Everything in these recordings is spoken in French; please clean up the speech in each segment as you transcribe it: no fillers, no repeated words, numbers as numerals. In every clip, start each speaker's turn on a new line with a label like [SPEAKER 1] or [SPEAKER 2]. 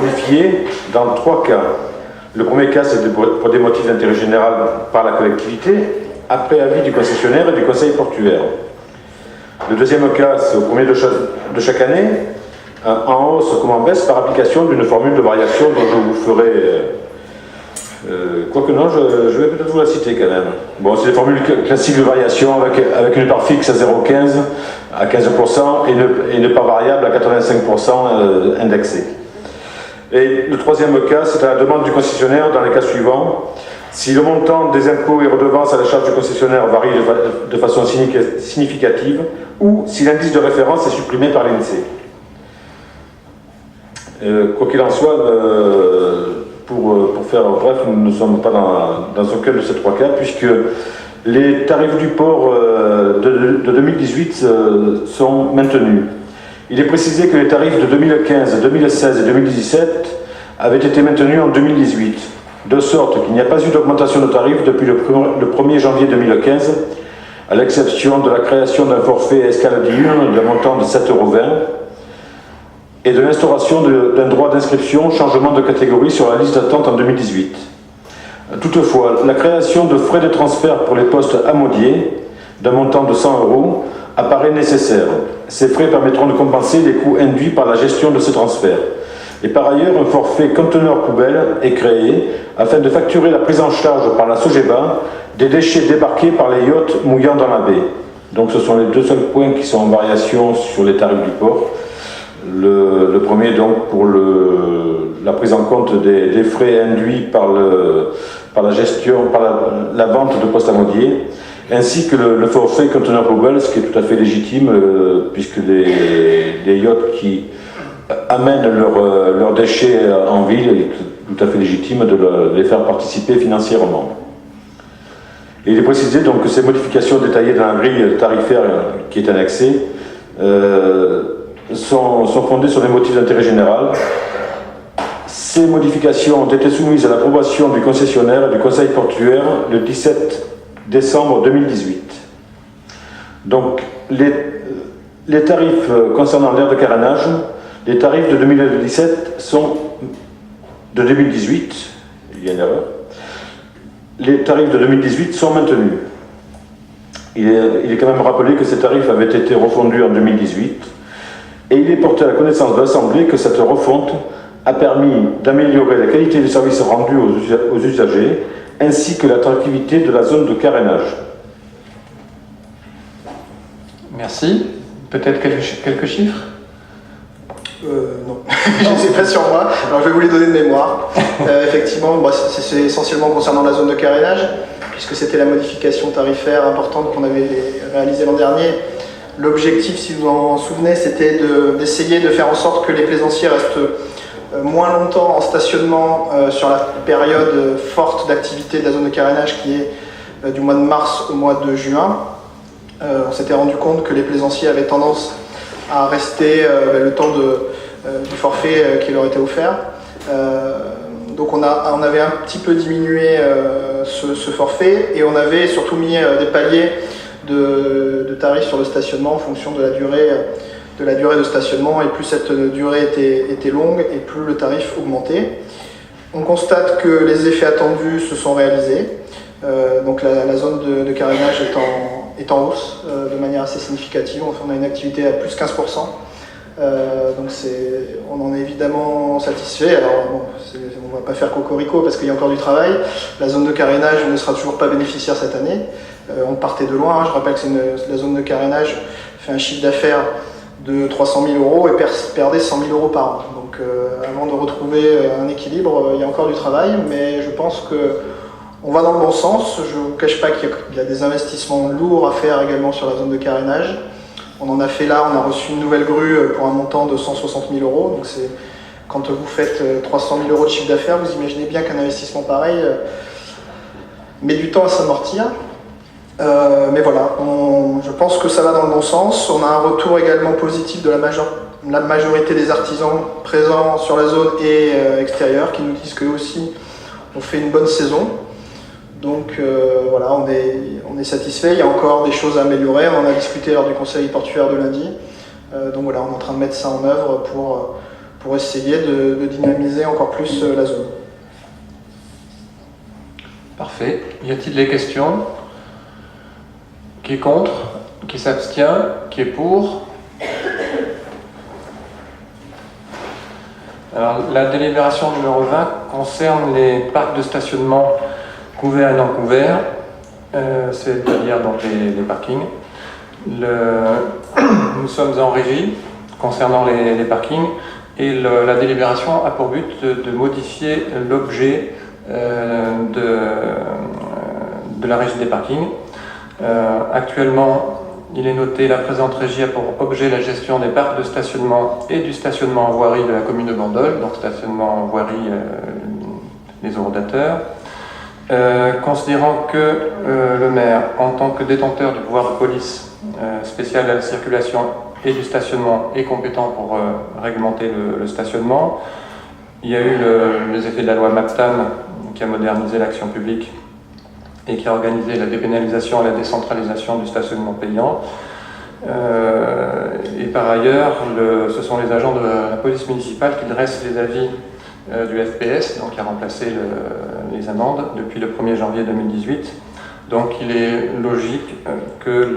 [SPEAKER 1] modifié dans 3 cas. Le premier cas, c'est pour des motifs d'intérêt général par la collectivité, après avis du concessionnaire et du conseil portuaire. Le deuxième cas, c'est au premier de chaque année, en hausse comme en baisse par application d'une formule de variation dont je vous ferai... quoique non, je vais peut-être vous la citer quand même. Bon, c'est des formules classiques de variation avec une part fixe à 0,15 à 15% et une part variable à 85% indexée. Et le troisième cas, c'est à la demande du concessionnaire dans les cas suivants. Si le montant des impôts et redevances à la charge du concessionnaire varie de façon significative ou si l'indice de référence est supprimé par l'INSEE. Quoi qu'il en soit, pour faire bref, nous ne sommes pas dans aucun de ces 3 cas, puisque les tarifs du port de 2018 sont maintenus. Il est précisé que les tarifs de 2015, 2016 et 2017 avaient été maintenus en 2018, de sorte qu'il n'y a pas eu d'augmentation de tarifs depuis le 1er janvier 2015, à l'exception de la création d'un forfait escale diurne d'un montant de 7,20 € et de l'instauration d'un droit d'inscription changement de catégorie sur la liste d'attente en 2018. Toutefois, la création de frais de transfert pour les postes amodiés d'un montant de 100 € apparaît nécessaire. Ces frais permettront de compenser les coûts induits par la gestion de ces transferts. Et par ailleurs, un forfait conteneur poubelle est créé afin de facturer la prise en charge par la Sogeba des déchets débarqués par les yachts mouillant dans la baie. Donc ce sont les 2 seuls points qui sont en variation sur les tarifs du port. Le premier donc pour la prise en compte des frais induits par la gestion, par la vente de postes amodiés, ainsi que le forfait conteneur poubelle, ce qui est tout à fait légitime, puisque des yachts qui amènent leurs déchets en ville, il est tout à fait légitime de les faire participer financièrement. Et il est précisé donc que ces modifications détaillées dans la grille tarifaire qui est annexée sont fondées sur des motifs d'intérêt général. Ces modifications ont été soumises à l'approbation du concessionnaire et du conseil portuaire le 17 décembre 2018. Donc, les tarifs concernant l'aire de carénage, les tarifs de 2017 sont de 2018, il y a une erreur. Les tarifs de 2018 sont maintenus. Il est quand même rappelé que ces tarifs avaient été refondus en 2018 et il est porté à la connaissance de l'Assemblée que cette refonte a permis d'améliorer la qualité du service rendu aux usagers ainsi que l'attractivité de la zone de carénage.
[SPEAKER 2] Merci. Peut-être quelques chiffres ?
[SPEAKER 3] Non, je ne sais pas sur moi. Alors je vais vous les donner de mémoire. Effectivement, c'est essentiellement concernant la zone de carénage, puisque c'était la modification tarifaire importante qu'on avait réalisée l'an dernier. L'objectif, si vous en souvenez, c'était d'essayer de faire en sorte que les plaisanciers restent moins longtemps en stationnement sur la période forte d'activité de la zone de carénage qui est du mois de mars au mois de juin. On s'était rendu compte que les plaisanciers avaient tendance à rester le temps du forfait qui leur était offert. Donc on avait un petit peu diminué ce forfait et on avait surtout mis des paliers de tarifs sur le stationnement en fonction de la durée de stationnement, et plus cette durée était longue et plus le tarif augmentait. On constate que les effets attendus se sont réalisés. Donc la zone de carénage est en hausse de manière assez significative. On a une activité à plus 15%. Donc on en est évidemment satisfait. Alors bon, on ne va pas faire cocorico parce qu'il y a encore du travail. La zone de carénage ne sera toujours pas bénéficiaire cette année. On partait de loin. Je rappelle que la zone de carénage fait un chiffre d'affaires de 300 000 € et perdait 100 000 € par an. Donc avant de retrouver un équilibre, il y a encore du travail, mais je pense qu'on va dans le bon sens. Je ne vous cache pas qu'il y a des investissements lourds à faire également sur la zone de carénage. On en a fait là, on a reçu une nouvelle grue pour un montant de 160 000 €. Donc quand vous faites 300 000 € de chiffre d'affaires, vous imaginez bien qu'un investissement pareil met du temps à s'amortir. Mais voilà, je pense que ça va dans le bon sens. On a un retour également positif de la majorité des artisans présents sur la zone et extérieure qui nous disent qu'eux aussi on fait une bonne saison. Donc voilà, on est satisfait. Il y a encore des choses à améliorer. On en a discuté lors du conseil portuaire de lundi. Donc voilà, on est en train de mettre ça en œuvre pour essayer de dynamiser encore plus la zone.
[SPEAKER 2] Parfait. Y a-t-il des questions? Qui est contre? Qui s'abstient? Qui est pour? Alors, la délibération numéro 20 concerne les parcs de stationnement couverts et non couverts, c'est-à-dire donc les parkings. Nous sommes en régie concernant les parkings et la délibération a pour but de modifier l'objet de la régie des parkings. Actuellement, il est noté: la présente régie a pour objet la gestion des parcs de stationnement et du stationnement en voirie de la commune de Bandol, donc stationnement en voirie, les horodateurs. Considérant que le maire, en tant que détenteur du pouvoir de police spécial à la circulation et du stationnement, est compétent pour réglementer le stationnement, il y a eu les effets de la loi MAPTAM qui a modernisé l'action publique et qui a organisé la dépénalisation et la décentralisation du stationnement payant. Et par ailleurs, ce sont les agents de la police municipale qui dressent les avis du FPS, donc qui a remplacé les amendes depuis le 1er janvier 2018. Donc il est logique que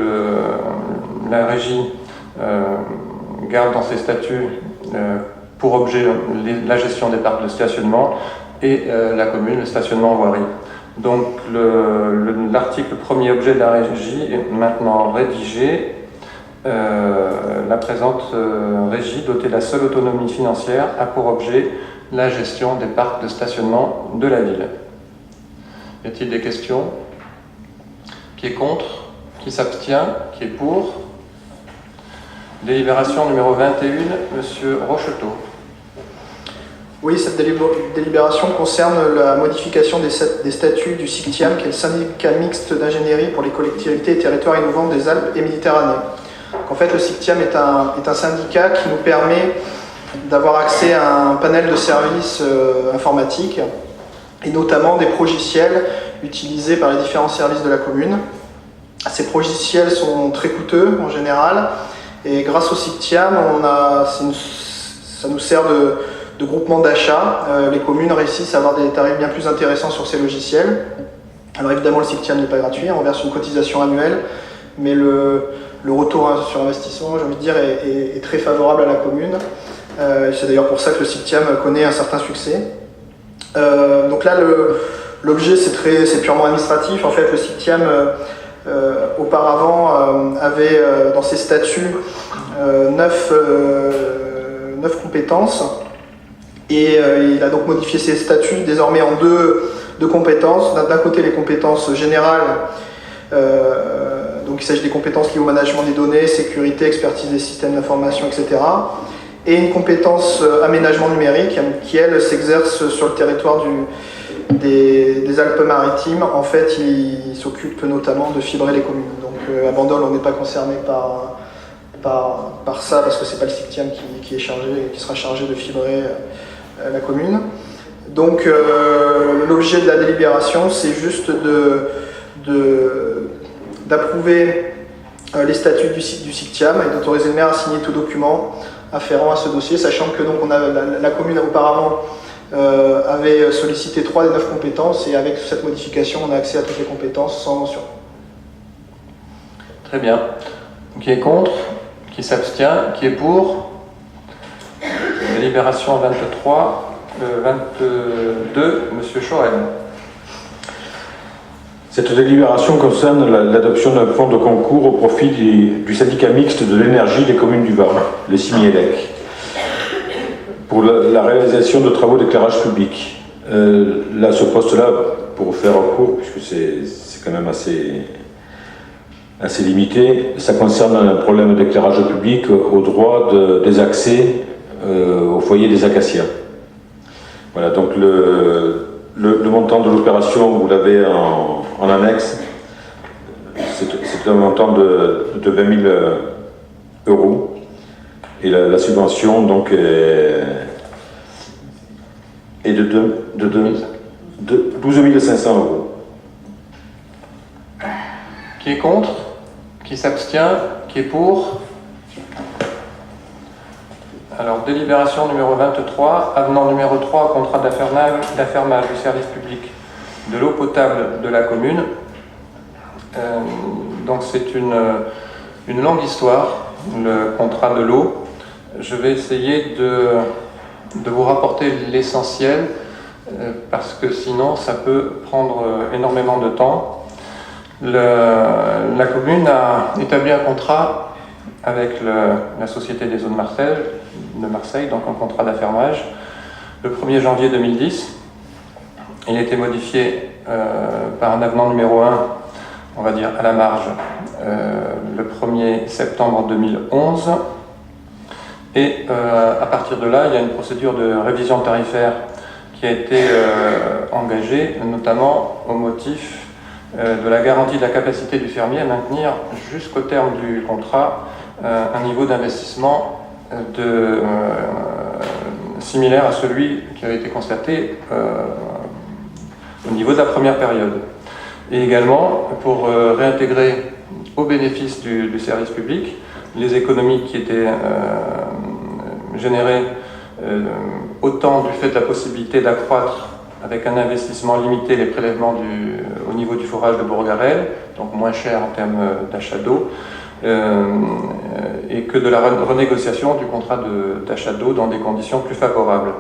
[SPEAKER 2] la régie garde dans ses statuts pour objet la gestion des parcs de stationnement et la commune le stationnement en voirie. Donc l'article premier objet de la régie est maintenant rédigé. La présente régie, dotée de la seule autonomie financière, a pour objet la gestion des parcs de stationnement de la ville. Y a-t-il des questions? Qui est contre? Qui s'abstient? Qui est pour? Délibération numéro 21, Monsieur Rocheteau.
[SPEAKER 3] Oui, cette délibération concerne la modification des statuts du SICTIAM, qui est le syndicat mixte d'ingénierie pour les collectivités et territoires innovants des Alpes et Méditerranée. Donc, en fait, le SICTIAM est un syndicat qui nous permet d'avoir accès à un panel de services informatiques et notamment des progiciels utilisés par les différents services de la commune. Ces progiciels sont très coûteux en général et grâce au SICTIAM, ça nous sert de groupement d'achat. Les communes réussissent à avoir des tarifs bien plus intéressants sur ces logiciels. Alors évidemment, le SICTIAM n'est pas gratuit, on verse une cotisation annuelle, mais le retour sur investissement, j'ai envie de dire, est très favorable à la commune. C'est d'ailleurs pour ça que le SICTIAM connaît un certain succès. Donc là, l'objet, c'est purement administratif. En fait, le SICTIAM, auparavant, avait dans ses statuts 9 compétences. Et il a donc modifié ses statuts désormais en deux compétences. D'un côté, les compétences générales, donc il s'agit des compétences liées au management des données, sécurité, expertise des systèmes d'information, etc. Et une compétence aménagement numérique qui, elle, s'exerce sur le territoire des Alpes-Maritimes. En fait, il s'occupe notamment de fibrer les communes. Donc à Bandol, on n'est pas concerné par ça, parce que c'est pas le SICTIAM qui sera chargé de fibrer la commune. Donc l'objet de la délibération, c'est juste d'approuver les statuts du SICTIAM et d'autoriser le maire à signer tout document afférent à ce dossier, sachant que donc, la commune auparavant avait sollicité 3 des 9 compétences, et avec cette modification, on a accès à toutes les compétences sans mention.
[SPEAKER 2] Très bien. Qui est contre? Qui s'abstient? Qui est pour? Délibération 23, 22, Monsieur Choren.
[SPEAKER 1] Cette délibération concerne l'adoption d'un fonds de concours au profit du syndicat mixte de l'énergie des communes du Var, le CIMIELEC, pour la réalisation de travaux d'éclairage public. Là, ce poste-là, pour faire court, puisque c'est quand même assez limité, ça concerne un problème d'éclairage public au droit des accès au foyer des Acacias. Voilà, donc le montant de l'opération, vous l'avez en annexe, c'est un montant de 20 000 euros. Et la subvention donc, est de 12 500 euros.
[SPEAKER 2] Qui est contre? Qui s'abstient? Qui est pour? Alors, délibération numéro 23, avenant numéro 3 au contrat d'affermage du service public de l'eau potable de la commune. Donc c'est une longue histoire, le contrat de l'eau. Je vais essayer de vous rapporter l'essentiel, parce que sinon ça peut prendre énormément de temps. La commune a établi un contrat avec la Société des eaux de Marseille, donc un contrat d'affermage, le 1er janvier 2010. Il a été modifié par un avenant numéro 1, on va dire à la marge, le 1er septembre 2011. Et à partir de là, il y a une procédure de révision tarifaire qui a été engagée, notamment au motif de la garantie de la capacité du fermier à maintenir jusqu'au terme du contrat un niveau d'investissement similaire à celui qui avait été constaté au niveau de la première période. Et également pour réintégrer au bénéfice du service public les économies qui étaient générées autant du fait de la possibilité d'accroître avec un investissement limité les prélèvements au niveau du forage de Bourgarel, donc moins cher en termes d'achat d'eau, et que de la renégociation du contrat d'achat d'eau dans des conditions plus favorables.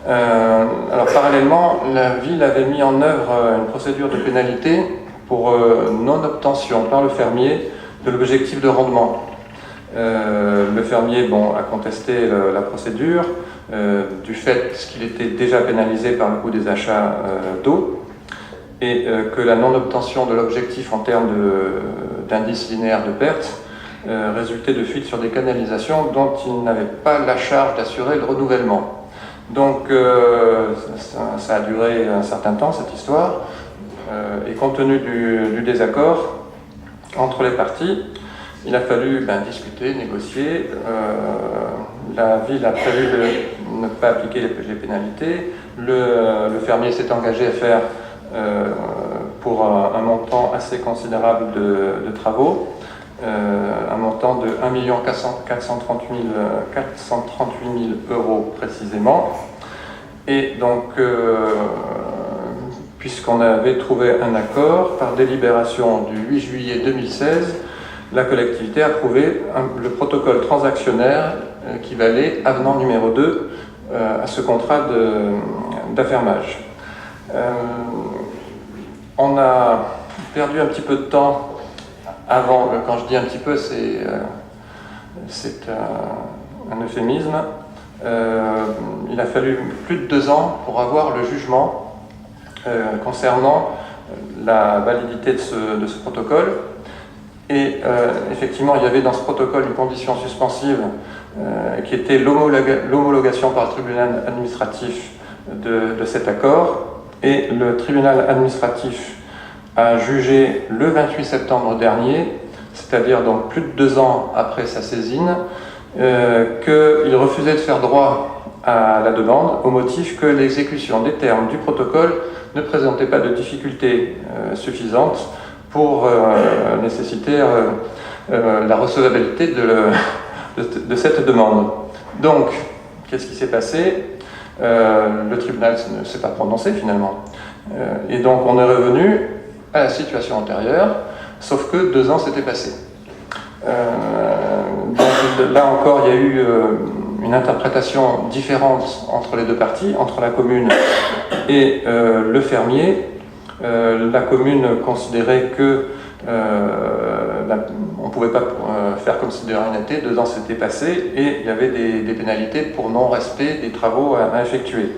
[SPEAKER 2] Alors parallèlement, la ville avait mis en œuvre une procédure de pénalité pour non-obtention par le fermier de l'objectif de rendement. Le fermier a contesté la procédure du fait qu'il était déjà pénalisé par le coût des achats d'eau et que la non-obtention de l'objectif en termes d'indice linéaire de perte résultait de fuites sur des canalisations dont il n'avait pas la charge d'assurer le renouvellement. Donc ça a duré un certain temps cette histoire et compte tenu du désaccord entre les parties, il a fallu discuter, négocier. La ville a prévu de ne pas appliquer les pénalités. Le fermier s'est engagé à faire pour un montant assez considérable de travaux, un montant de 1 438 000 euros précisément. Et donc, puisqu'on avait trouvé un accord, par délibération du 8 juillet 2016, la collectivité a approuvé le protocole transactionnaire qui valait avenant numéro 2 à ce contrat d'affermage. On a perdu un petit peu de temps avant, quand je dis un petit peu, c'est un euphémisme. Il a fallu plus de 2 ans pour avoir le jugement concernant la validité de ce protocole. Et effectivement, il y avait dans ce protocole une condition suspensive qui était l'homologation par le tribunal administratif de cet accord. Et le tribunal administratif a jugé le 28 septembre dernier, c'est-à-dire donc plus de 2 ans après sa saisine, qu'il refusait de faire droit à la demande au motif que l'exécution des termes du protocole ne présentait pas de difficultés suffisantes pour nécessiter la recevabilité de cette demande. Donc, qu'est-ce qui s'est passé ? Le tribunal ne s'est pas prononcé finalement. Et donc on est revenu à la situation antérieure, sauf que 2 ans s'étaient passés. Donc là encore, il y a eu une interprétation différente entre les deux parties, entre la commune et le fermier. La commune considérait que on ne pouvait pas faire comme si de rien n'était, 2 ans s'étaient passés et il y avait des pénalités pour non-respect des travaux à effectuer.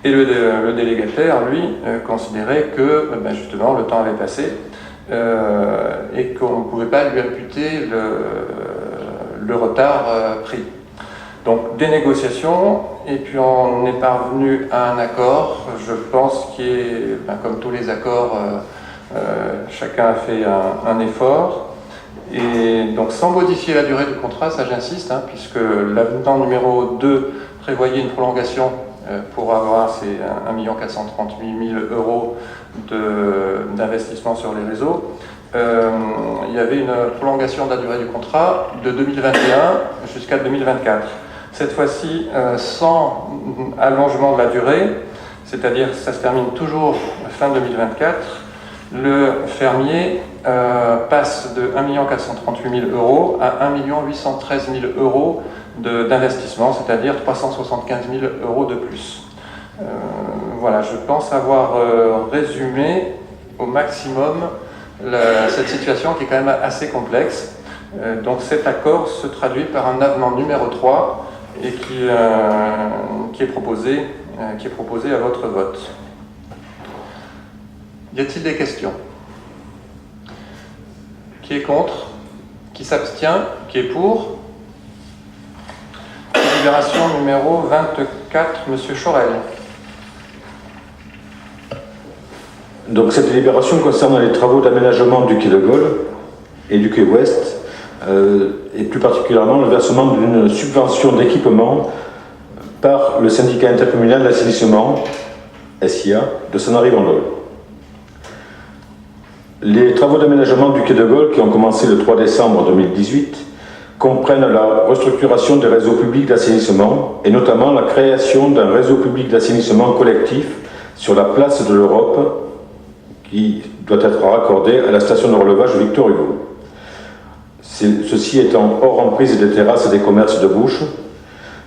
[SPEAKER 2] Et le délégataire, lui, considérait que justement le temps avait passé et qu'on ne pouvait pas lui imputer le retard pris. Donc des négociations, et puis on est parvenu à un accord, je pense, qui est, comme tous les accords, chacun a fait un effort. Et donc sans modifier la durée du contrat, ça j'insiste, puisque l'avenant numéro 2 prévoyait une prolongation pour avoir ces 1 438 000 euros d'investissement sur les réseaux. Il y avait une prolongation de la durée du contrat de 2021 jusqu'à 2024. cette fois-ci sans allongement de la durée, c'est-à-dire que ça se termine toujours fin 2024, le fermier passe de 1 438 000 euros à 1 813 000 euros d'investissement, c'est-à-dire 375 000 euros de plus. Voilà, je pense avoir résumé au maximum cette situation qui est quand même assez complexe. Donc cet accord se traduit par un avenant numéro 3 et qui est proposé à votre vote. Y a-t-il des questions? Qui est contre? Qui s'abstient? Qui est pour? Délibération numéro 24, Monsieur Chorel.
[SPEAKER 1] Donc cette délibération concerne les travaux d'aménagement du quai de Gaulle et du quai Ouest, et plus particulièrement le versement d'une subvention d'équipement par le syndicat intercommunal d'assainissement, SIA, de Sanary-Bandol. Les travaux d'aménagement du quai de Gaulle, qui ont commencé le 3 décembre 2018, comprennent la restructuration des réseaux publics d'assainissement et notamment la création d'un réseau public d'assainissement collectif sur la place de l'Europe qui doit être raccordé à la station de relevage Victor Hugo. Ceci étant hors emprise des terrasses et des commerces de bouche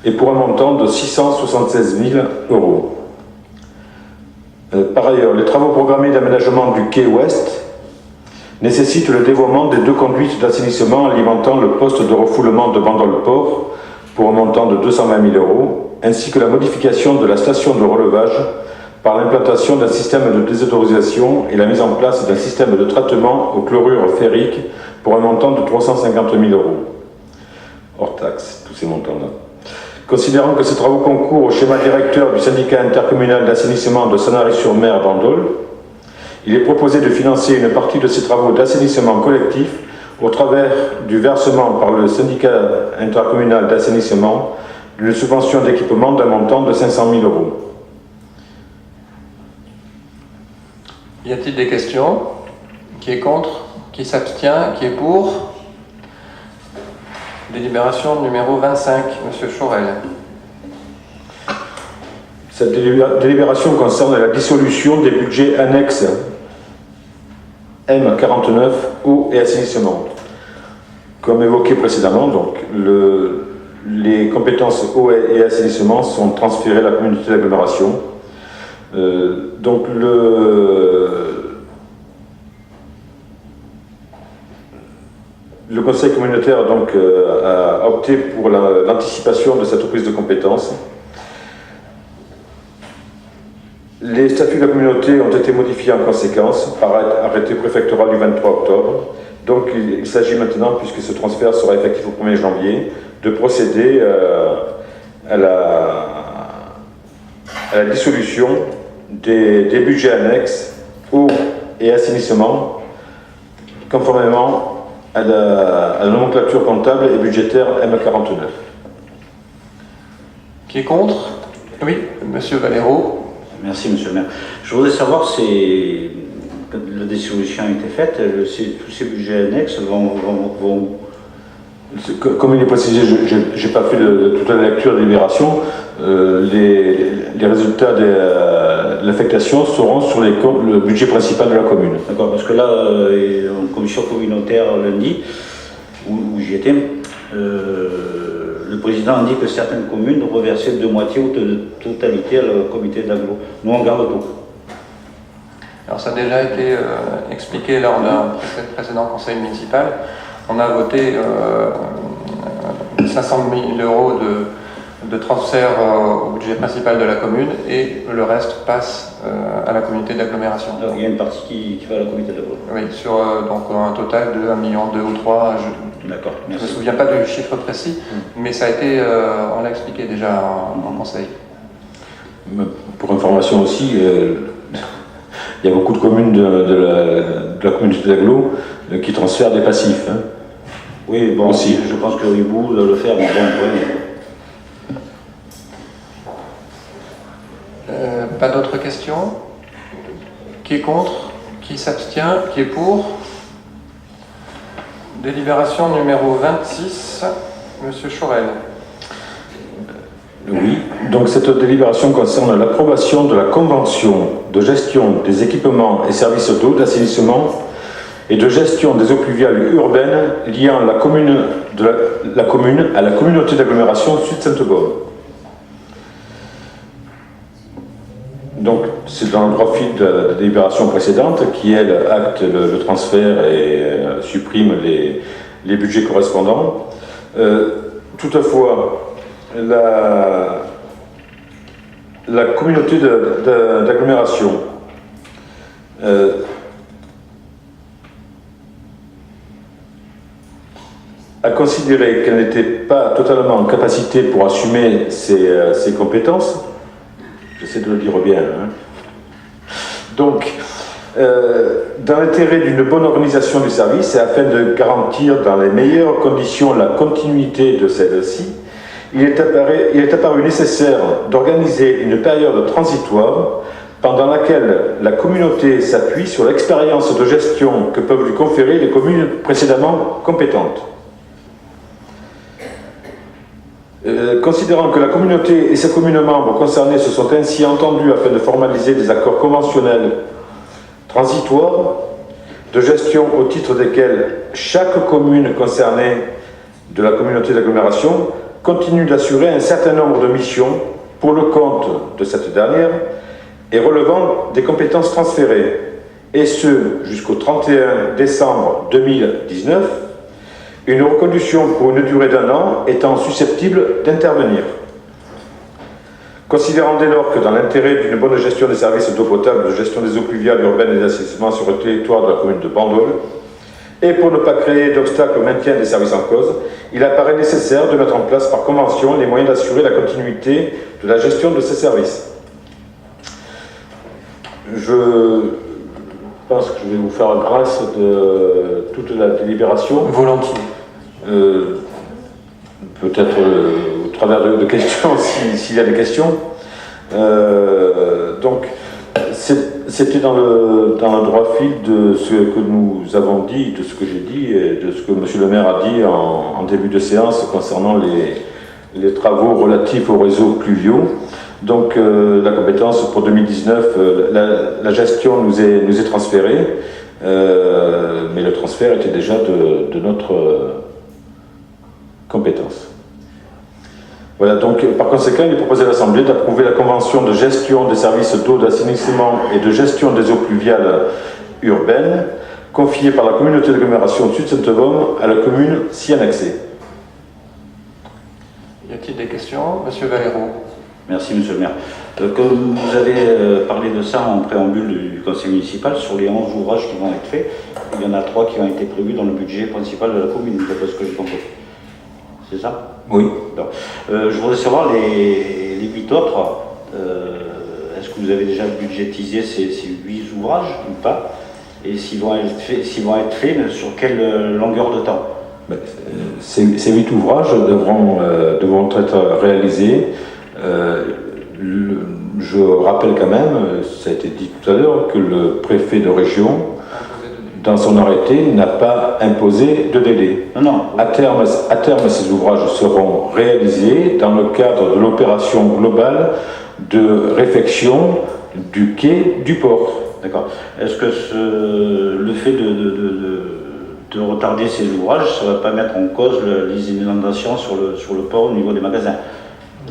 [SPEAKER 1] et pour un montant de 676 000 euros. Par ailleurs, les travaux programmés d'aménagement du quai Ouest nécessitent le dévoiement des 2 conduites d'assainissement alimentant le poste de refoulement de Bandol-Port pour un montant de 220 000 euros, ainsi que la modification de la station de relevage par l'implantation d'un système de désodorisation et la mise en place d'un système de traitement au chlorure ferrique pour un montant de 350 000 euros. Hors taxe, tous ces montants-là. Considérant que ces travaux concourent au schéma directeur du syndicat intercommunal d'assainissement de Sanary-sur-Mer Bandol, il est proposé de financer une partie de ces travaux d'assainissement collectif au travers du versement par le syndicat intercommunal d'assainissement d'une subvention d'équipement d'un montant de 500 000 euros.
[SPEAKER 2] Y a-t-il des questions? Qui est contre? Qui s'abstient? Qui est pour? Délibération numéro 25, Monsieur Chorel.
[SPEAKER 1] Cette délibération concerne la dissolution des budgets annexes M49, eau et assainissement. Comme évoqué précédemment, donc, les compétences eau et assainissement sont transférées à la communauté d'agglomération. Donc le conseil communautaire donc, a opté pour l'anticipation de cette reprise de compétences. Les statuts de la communauté ont été modifiés en conséquence par arrêté préfectoral du 23 octobre. Donc il s'agit maintenant, puisque ce transfert sera effectif au 1er janvier, de procéder à la dissolution des budgets annexes eau et assainissement, conformément à la nomenclature comptable et budgétaire M49.
[SPEAKER 2] Qui est contre? Oui, Monsieur Valero.
[SPEAKER 4] Merci, Monsieur le maire. Je voudrais savoir si la dissolution a été faite, tous ces budgets annexes vont...
[SPEAKER 1] Comme il est précisé, je n'ai pas fait toute la lecture de libération, les résultats de l'affectation seront sur le budget principal de la commune.
[SPEAKER 4] D'accord, parce que là, en commission communautaire lundi, où j'y étais, le président a dit que certaines communes reversaient de moitié ou de totalité à le comité d'agglo. Nous, on garde tout.
[SPEAKER 2] Alors ça a déjà été expliqué lors d'un précédent conseil municipal. On a voté 500 000 euros de transfert au budget principal de la commune et le reste passe à la communauté d'agglomération.
[SPEAKER 4] Alors, il y a une partie qui va à la communauté d'agglo.
[SPEAKER 2] Oui, sur donc un total de 1 million, 2 ou 3.
[SPEAKER 4] D'accord.
[SPEAKER 2] Je ne me souviens pas du chiffre précis, mais ça a été, on l'a expliqué déjà en conseil.
[SPEAKER 1] Pour information aussi, il y a beaucoup de communes de la communauté d'agglo qui transfèrent des passifs. Hein.
[SPEAKER 4] Oui, bon, aussi. Je pense que Ribou doit le faire, mais bon,
[SPEAKER 2] pas d'autres questions? Qui est contre? Qui s'abstient? Qui est pour? Délibération numéro 26, Monsieur Chorel.
[SPEAKER 1] Oui, donc cette délibération concerne l'approbation de la convention de gestion des équipements et services d'eau, d'assainissement et de gestion des eaux pluviales urbaines liant la commune à la communauté d'agglomération Sud-Sainte-Baume. Donc c'est dans le droit fil de la délibération précédente qui, elle, acte le transfert et supprime les budgets correspondants. Toutefois, la communauté d'agglomération a considéré qu'elle n'était pas totalement en capacité pour assumer ses compétences. J'essaie de le dire bien. Hein. Donc, dans l'intérêt d'une bonne organisation du service et afin de garantir dans les meilleures conditions la continuité de celle-ci, il est apparu nécessaire d'organiser une période transitoire pendant laquelle la communauté s'appuie sur l'expérience de gestion que peuvent lui conférer les communes précédemment compétentes. Considérant que la communauté et ses communes membres concernés se sont ainsi entendus afin de formaliser des accords conventionnels transitoires de gestion au titre desquels chaque commune concernée de la communauté d'agglomération continue d'assurer un certain nombre de missions pour le compte de cette dernière et relevant des compétences transférées, et ce jusqu'au 31 décembre 2019, une reconduction pour une durée d'1 an étant susceptible d'intervenir. Considérant dès lors que dans l'intérêt d'une bonne gestion des services d'eau potable, de gestion des eaux pluviales urbaines et d'assainissement sur le territoire de la commune de Bandol, et pour ne pas créer d'obstacles au maintien des services en cause, il apparaît nécessaire de mettre en place par convention les moyens d'assurer la continuité de la gestion de ces services. Je pense que je vais vous faire grâce de toute la délibération.
[SPEAKER 2] Volontiers.
[SPEAKER 1] Peut-être au travers de questions, s'il y a des questions. Donc, c'était dans le droit fil de ce que nous avons dit, de ce que j'ai dit, et de ce que M. le maire a dit en début de séance concernant les travaux relatifs aux réseaux pluviaux. Donc, la compétence pour 2019, la gestion nous est transférée, mais le transfert était déjà de notre compétence. Voilà, donc par conséquent, il est proposé à l'Assemblée d'approuver la convention de gestion des services d'eau, d'assainissement et de gestion des eaux pluviales urbaines confiée par la communauté d'agglomération de Sud-Sainte-Baume à la commune s'y annexée.
[SPEAKER 2] Y a-t-il des questions? Monsieur Valero.
[SPEAKER 4] Merci, monsieur le maire. Comme vous avez parlé de ça en préambule du conseil municipal, sur les 11 ouvrages qui vont être faits, il y en a 3 qui ont été prévus dans le budget principal de la commune, d'après ce que j'ai compris. C'est ça?
[SPEAKER 1] Oui.
[SPEAKER 4] Je voudrais savoir les 8 autres. Est-ce que vous avez déjà budgétisé ces 8 ouvrages ou pas? Et s'ils vont être faits, sur quelle longueur de temps?
[SPEAKER 1] Ces 8 ouvrages devront être réalisés. Je rappelle quand même, ça a été dit tout à l'heure, que le préfet de région, dans son arrêté, n'a pas imposé de délai.
[SPEAKER 4] Non.
[SPEAKER 1] À terme, ces ouvrages seront réalisés dans le cadre de l'opération globale de réfection du quai du port.
[SPEAKER 4] D'accord. Est-ce que le fait de retarder ces ouvrages, ça ne va pas mettre en cause les inondations sur le port au niveau des magasins?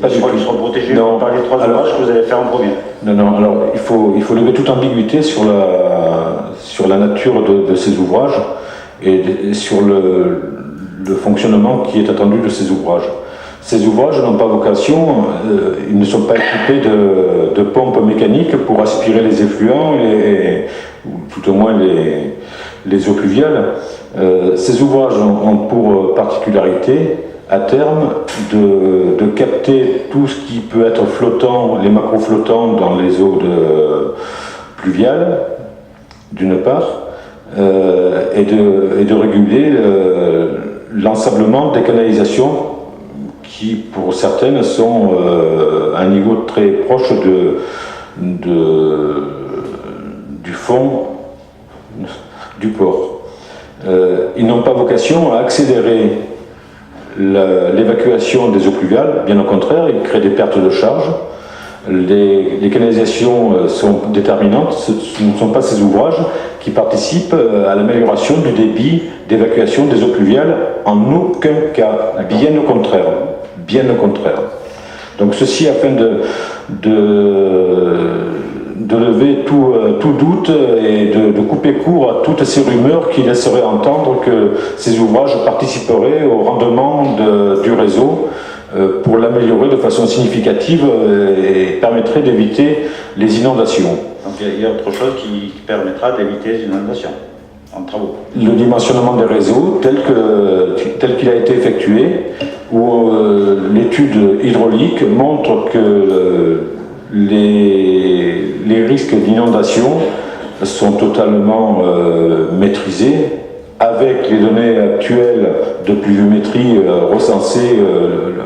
[SPEAKER 1] Pas du tout.
[SPEAKER 4] Ils seront protégés
[SPEAKER 1] par
[SPEAKER 4] les 3 ouvrages que vous allez faire en premier.
[SPEAKER 1] Non, alors il faut lever toute ambiguïté sur la nature de ces ouvrages et sur le fonctionnement qui est attendu de ces ouvrages. Ces ouvrages n'ont pas vocation, ils ne sont pas équipés de pompes mécaniques pour aspirer les effluents, ou tout au moins les eaux pluviales. Ces ouvrages ont pour particularité, à terme, de capter tout ce qui peut être flottant, les macro-flottants dans les eaux pluviales, d'une part, et de réguler l'ensablement des canalisations qui, pour certaines, sont à un niveau très proche du fond du port. Ils n'ont pas vocation à accélérer l'évacuation des eaux pluviales, bien au contraire, il crée des pertes de charge. Les canalisations sont déterminantes, ce ne sont pas ces ouvrages qui participent à l'amélioration du débit d'évacuation des eaux pluviales en aucun cas, bien au contraire. Bien au contraire. Donc ceci afin de lever tout doute et de couper court à toutes ces rumeurs qui laisseraient entendre que ces ouvrages participeraient au rendement du réseau pour l'améliorer de façon significative et permettrait d'éviter les inondations.
[SPEAKER 4] Donc il y a autre chose qui permettra d'éviter les inondations en travaux.
[SPEAKER 1] Le dimensionnement des réseaux tel qu'il a été effectué, où l'étude hydraulique montre que les risques d'inondation sont totalement maîtrisés avec les données actuelles de pluviométrie recensées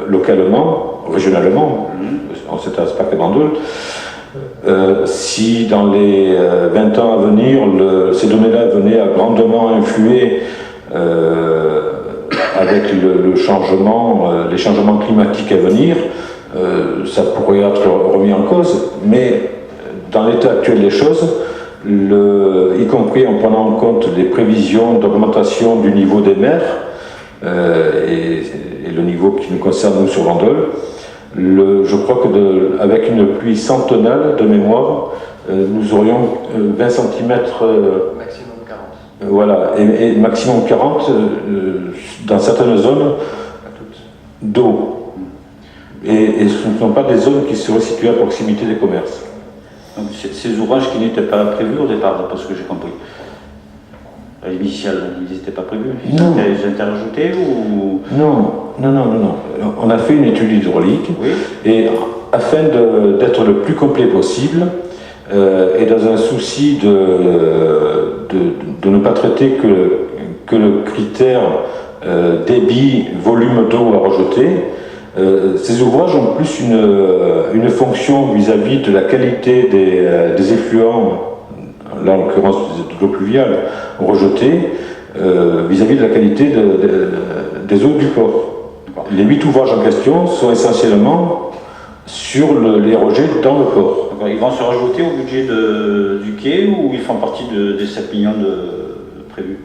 [SPEAKER 1] localement, régionalement, on ne s'intéresse pas que dans d'autres. Si dans les 20 ans à venir, ces données-là venaient à grandement influer avec les changements climatiques à venir, ça pourrait être remis en cause, mais dans l'état actuel des choses, y compris en prenant en compte les prévisions d'augmentation du niveau des mers et le niveau qui nous concerne nous sur Vendôle, je crois qu'avec une pluie centennale de mémoire, nous aurions 20 cm
[SPEAKER 2] Maximum 40.
[SPEAKER 1] Voilà, et maximum 40 dans certaines zones d'eau. Et ce ne sont pas des zones qui seraient situées à proximité des commerces.
[SPEAKER 4] Donc ces ouvrages qui n'étaient pas prévus au départ, d'après ce que j'ai compris. À l'initial, ils n'étaient pas prévus. Ils ont été rajoutés ou...
[SPEAKER 1] Non. On a fait une étude hydraulique,
[SPEAKER 4] oui.
[SPEAKER 1] Et afin d'être le plus complet possible, et dans un souci de ne pas traiter que le critère débit, volume d'eau à rejeter, ces ouvrages ont plus une fonction vis-à-vis de la qualité des effluents, là en l'occurrence de l'eau pluviale, rejetée, vis-à-vis de la qualité des eaux du port. Les 8 ouvrages en question sont essentiellement sur les rejets dans le port.
[SPEAKER 4] Ils vont se rajouter au budget du quai ou ils font partie des 7 millions prévus?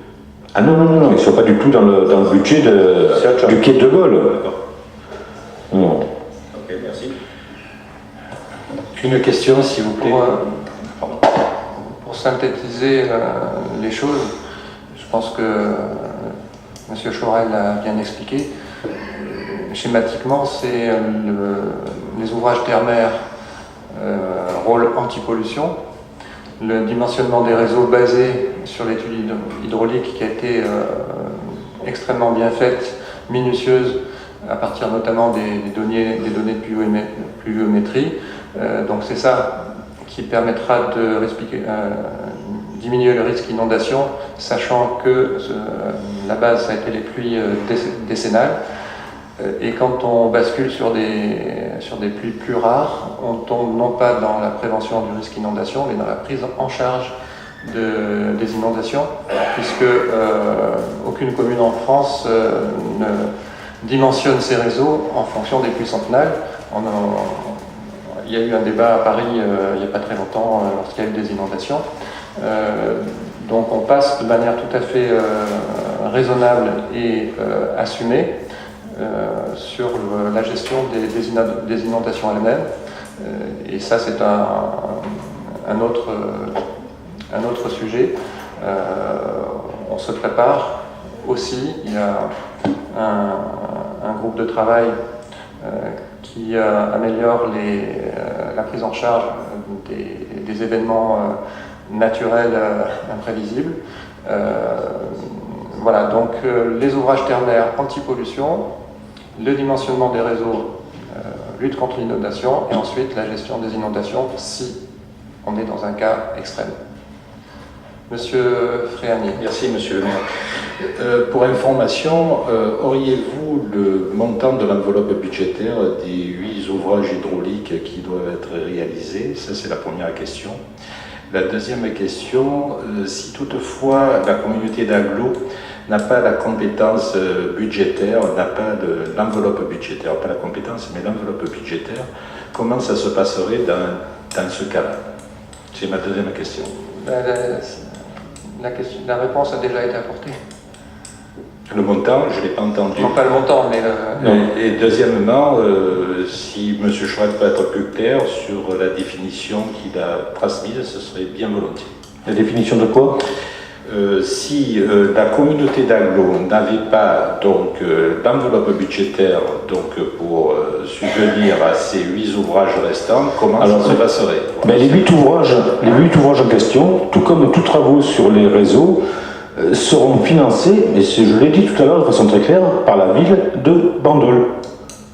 [SPEAKER 1] Ah non, ils ne sont pas du tout dans le budget du quai de Gaulle.
[SPEAKER 4] D'accord.
[SPEAKER 1] Non.
[SPEAKER 4] Ok, merci.
[SPEAKER 5] Une question, s'il vous plaît.
[SPEAKER 2] Pour synthétiser les choses, je pense que M. Chaurel l'a bien expliqué. Schématiquement, c'est les ouvrages ternaires rôle anti-pollution, le dimensionnement des réseaux basé sur l'étude hydraulique qui a été extrêmement bien faite, minutieuse, à partir notamment des données de pluviométrie. Donc c'est ça qui permettra de diminuer le risque d'inondation, sachant que la base, ça a été les pluies décennales. Et quand on bascule sur des pluies plus rares, on tombe non pas dans la prévention du risque d'inondation, mais dans la prise en charge des inondations, puisque aucune commune en France ne dimensionne ses réseaux en fonction des pluies centennales. Il y a eu un débat à Paris il n'y a pas très longtemps lorsqu'il y a eu des inondations. Donc on passe de manière tout à fait raisonnable et assumée sur la gestion des inondations elles-mêmes. Et ça, c'est un autre sujet. On se prépare aussi. Il y a un groupe de travail qui améliore la prise en charge des événements naturels imprévisibles. Voilà, donc les ouvrages ternaires anti-pollution, le dimensionnement des réseaux, lutte contre l'inondation, et ensuite la gestion des inondations si on est dans un cas extrême. Monsieur Fréanier.
[SPEAKER 5] Merci, monsieur le maire. Pour information, auriez-vous le montant de l'enveloppe budgétaire des 8 ouvrages hydrauliques qui doivent être réalisés? Ça, c'est la première question. La deuxième question, si toutefois la communauté d'agglo n'a pas la compétence budgétaire, n'a pas l'enveloppe budgétaire, pas la compétence, mais l'enveloppe budgétaire, comment ça se passerait dans ce cas-là? C'est ma deuxième question.
[SPEAKER 2] La réponse a déjà été apportée.
[SPEAKER 5] Le montant, je ne l'ai pas entendu.
[SPEAKER 2] Non, pas le montant, mais
[SPEAKER 5] Et deuxièmement, si M. Chouette peut être plus clair sur la définition qu'il a transmise, ce serait bien volontiers.
[SPEAKER 1] La définition de quoi?
[SPEAKER 5] Si la communauté d'Aglo n'avait pas donc d'enveloppe budgétaire donc pour subvenir à ces 8 ouvrages restants, comment ça se passerait?
[SPEAKER 1] Ben, les 8 ouvrages en question, tout comme tous travaux sur les réseaux, seront financés, et je l'ai dit tout à l'heure de façon très claire, par la ville de Bandol.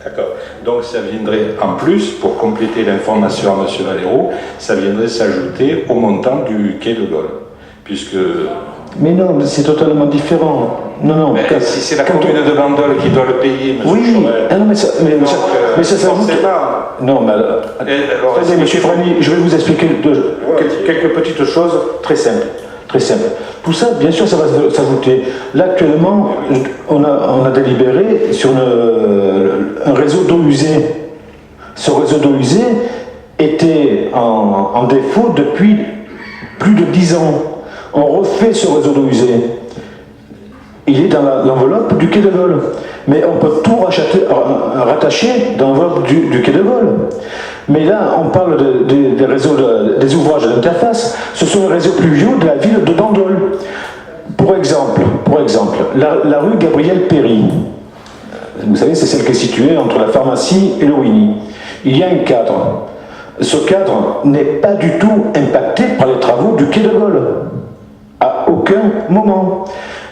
[SPEAKER 5] D'accord. Donc ça viendrait en plus, pour compléter l'information à M. Valero, ça viendrait s'ajouter au montant du quai de Gaulle. Puisque...
[SPEAKER 1] Mais non, c'est totalement différent. Non.
[SPEAKER 5] Si c'est la commune de Bandol qui doit le payer, M.
[SPEAKER 1] Oui, mais ça s'ajoute. Non, mais attendez, M. Frani, je vais vous expliquer quelques petites choses très simples. Très simple. Tout ça, bien sûr, ça va s'ajouter. Là, actuellement, on a délibéré sur un réseau d'eau usée. Ce réseau d'eau usée était en défaut depuis plus de 10 ans. On refait ce réseau d'eau usée. Il est dans l'enveloppe du quai de Gaulle. Mais on peut tout rattacher dans l'enveloppe du quai de Gaulle. Mais là, on parle des réseaux, des ouvrages d'interface. Ce sont les réseaux pluviaux de la ville de Bandol. Pour exemple, la rue Gabriel Péry. Vous savez, c'est celle qui est située entre la pharmacie et le Winnie. Il y a un cadre. Ce cadre n'est pas du tout impacté par les travaux du quai de Gaulle. À aucun moment.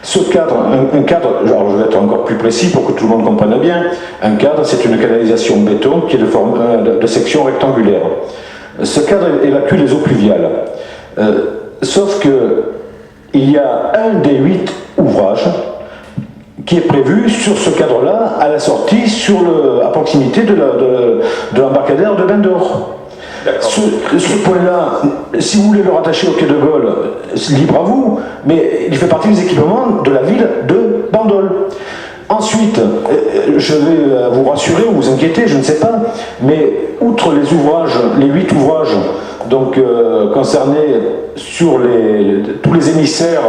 [SPEAKER 1] Ce cadre, un cadre, alors je vais être encore plus précis pour que tout le monde comprenne bien, un cadre c'est une canalisation béton qui est de section rectangulaire. Ce cadre évacue les eaux pluviales. Sauf que il y a un des 8 ouvrages qui est prévu sur ce cadre-là à la sortie à proximité de l'embarcadère de Bain-d'Or. Ce point-là, si vous voulez le rattacher au quai de Gaulle, libre à vous, mais il fait partie des équipements de la ville de Bandol. Ensuite, je vais vous rassurer ou vous inquiéter, je ne sais pas, mais outre les ouvrages, les 8 ouvrages donc, concernés sur tous les émissaires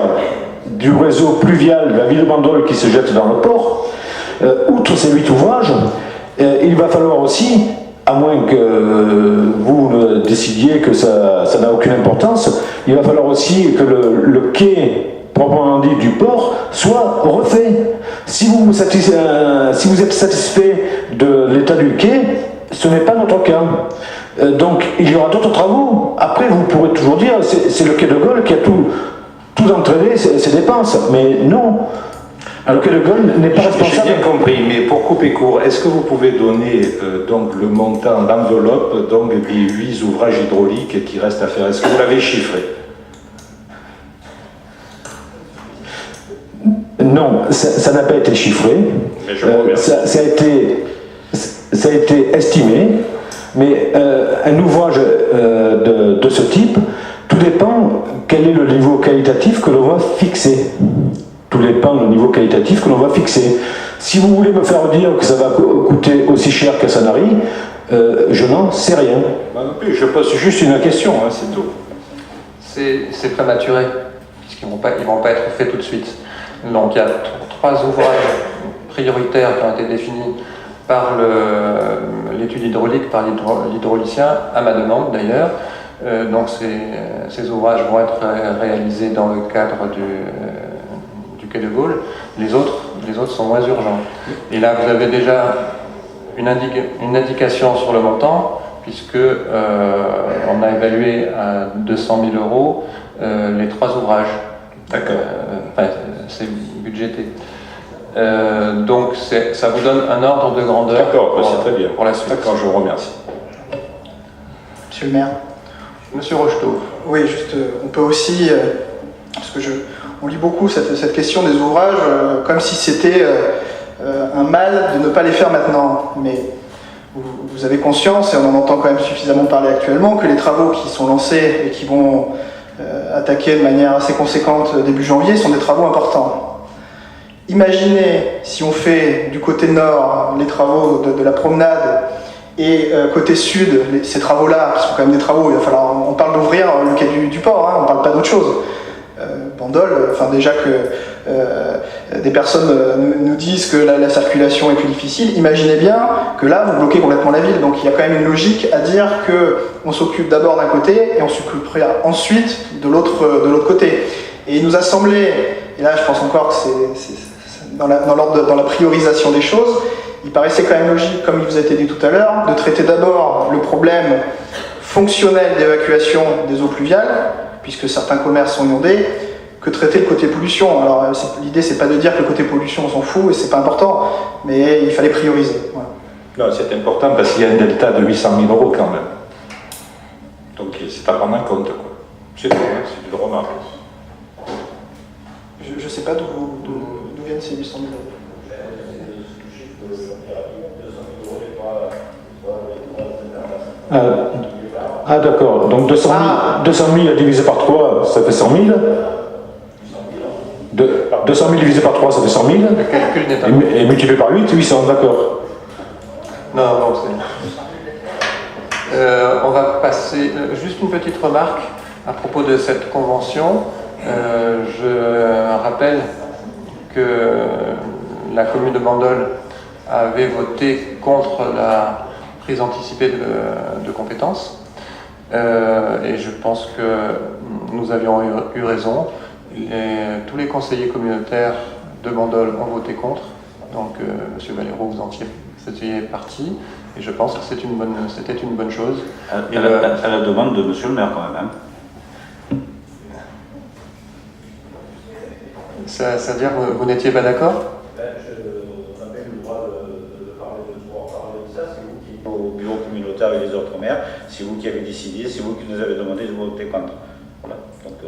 [SPEAKER 1] du réseau pluvial de la ville de Bandol qui se jette dans le port, outre ces 8 ouvrages, il va falloir aussi, à moins que vous décidiez que ça n'a aucune importance, il va falloir aussi que le quai, proprement dit, du port, soit refait. Si vous êtes satisfait de l'état du quai, ce n'est pas notre cas. Donc il y aura d'autres travaux. Après, vous pourrez toujours dire, c'est le quai de Gaulle qui a tout entraîné ces dépenses. Mais non. Alors que le Gaulle n'est pas responsable.
[SPEAKER 5] J'ai bien compris, mais pour couper court, est-ce que vous pouvez donner donc le montant, l'enveloppe donc des 8 ouvrages hydrauliques qui restent à faire? Est-ce que vous l'avez chiffré?
[SPEAKER 1] Non, ça n'a pas été chiffré.
[SPEAKER 5] Mais je vous remercie.
[SPEAKER 1] Ça a été estimé, mais un ouvrage de ce type, tout dépend quel est le niveau qualitatif que l'on va fixer. Tout dépend du niveau qualitatif que l'on va fixer. Si vous voulez me faire dire que ça va coûter aussi cher qu'à Sanary, je n'en sais rien.
[SPEAKER 5] Je pose juste une question, hein, c'est tout.
[SPEAKER 2] C'est prématuré, puisqu'ils ne vont pas être faits tout de suite. Donc il y a 3 ouvrages prioritaires qui ont été définis par l'étude hydraulique, par l'hydraulicien, à ma demande d'ailleurs. Donc ces ouvrages vont être réalisés dans le cadre du quai de Gaulle. Les autres sont moins urgents. Et là, vous avez déjà une indication sur le montant, puisque on a évalué à 200 000 euros les 3 ouvrages.
[SPEAKER 5] D'accord.
[SPEAKER 2] C'est budgété. Donc ça vous donne un ordre de grandeur.
[SPEAKER 5] D'accord, c'est très bien.
[SPEAKER 2] Pour la suite.
[SPEAKER 5] D'accord, je vous remercie.
[SPEAKER 3] Monsieur le maire.
[SPEAKER 2] Monsieur Rocheteau.
[SPEAKER 3] Oui, juste, on peut aussi, parce que on lit beaucoup cette question des ouvrages comme si c'était un mal de ne pas les faire maintenant. Mais vous avez conscience, et on en entend quand même suffisamment parler actuellement, que les travaux qui sont lancés et qui vont attaquer de manière assez conséquente début janvier sont des travaux importants. Imaginez si on fait du côté nord les travaux de la promenade et côté sud ces travaux-là, qui sont quand même des travaux, il va falloir, on parle d'ouvrir le quai du port, hein, on ne parle pas d'autre chose. Bandol, enfin déjà que des personnes nous disent que la circulation est plus difficile, imaginez bien que là vous bloquez complètement la ville, donc il y a quand même une logique à dire qu'on s'occupe d'abord d'un côté et on s'occupera ensuite de l'autre côté. Et il nous a semblé, et là je pense encore que c'est dans la priorisation des choses, il paraissait quand même logique, comme il vous a été dit tout à l'heure, de traiter d'abord le problème fonctionnel d'évacuation des eaux pluviales, puisque certains commerces sont inondés, que traiter le côté pollution. Alors l'idée c'est pas de dire que le côté pollution on s'en fout et c'est pas important, mais il fallait prioriser. Voilà.
[SPEAKER 5] Non, c'est important parce qu'il y a un delta de 800 000 € quand même. Donc c'est à prendre en compte, quoi. C'est tout, hein, c'est une remarque.
[SPEAKER 3] Je sais pas d'où viennent ces 800 000 €.
[SPEAKER 1] Ah d'accord, donc 200 000 divisé par 3, ça fait 100 000. 200 000 divisé par 3, ça fait 100 000.
[SPEAKER 2] Le calcul n'est pas
[SPEAKER 1] Et multiplié par 8, 800, d'accord.
[SPEAKER 2] Non, on va passer... juste une petite remarque à propos de cette convention. Je rappelle que la commune de Bandol avait voté contre la prise anticipée de compétences. Et je pense que nous avions eu raison. Tous les conseillers communautaires de Bandol ont voté contre. Donc, M. Valero, vous en faisiez partie. Et je pense que c'était une bonne chose.
[SPEAKER 4] À la demande de M. le maire, quand même. Hein.
[SPEAKER 2] C'est-à-dire, vous n'étiez pas d'accord?
[SPEAKER 4] On avait le droit de parler de ça. C'est vous qui, au bureau communautaire et les autres maires, c'est vous qui avez décidé, c'est vous qui nous avez demandé de voter contre. Voilà. Donc,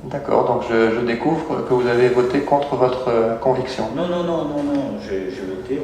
[SPEAKER 2] d'accord, donc je découvre que vous avez voté contre votre conviction.
[SPEAKER 4] Non, j'ai voté.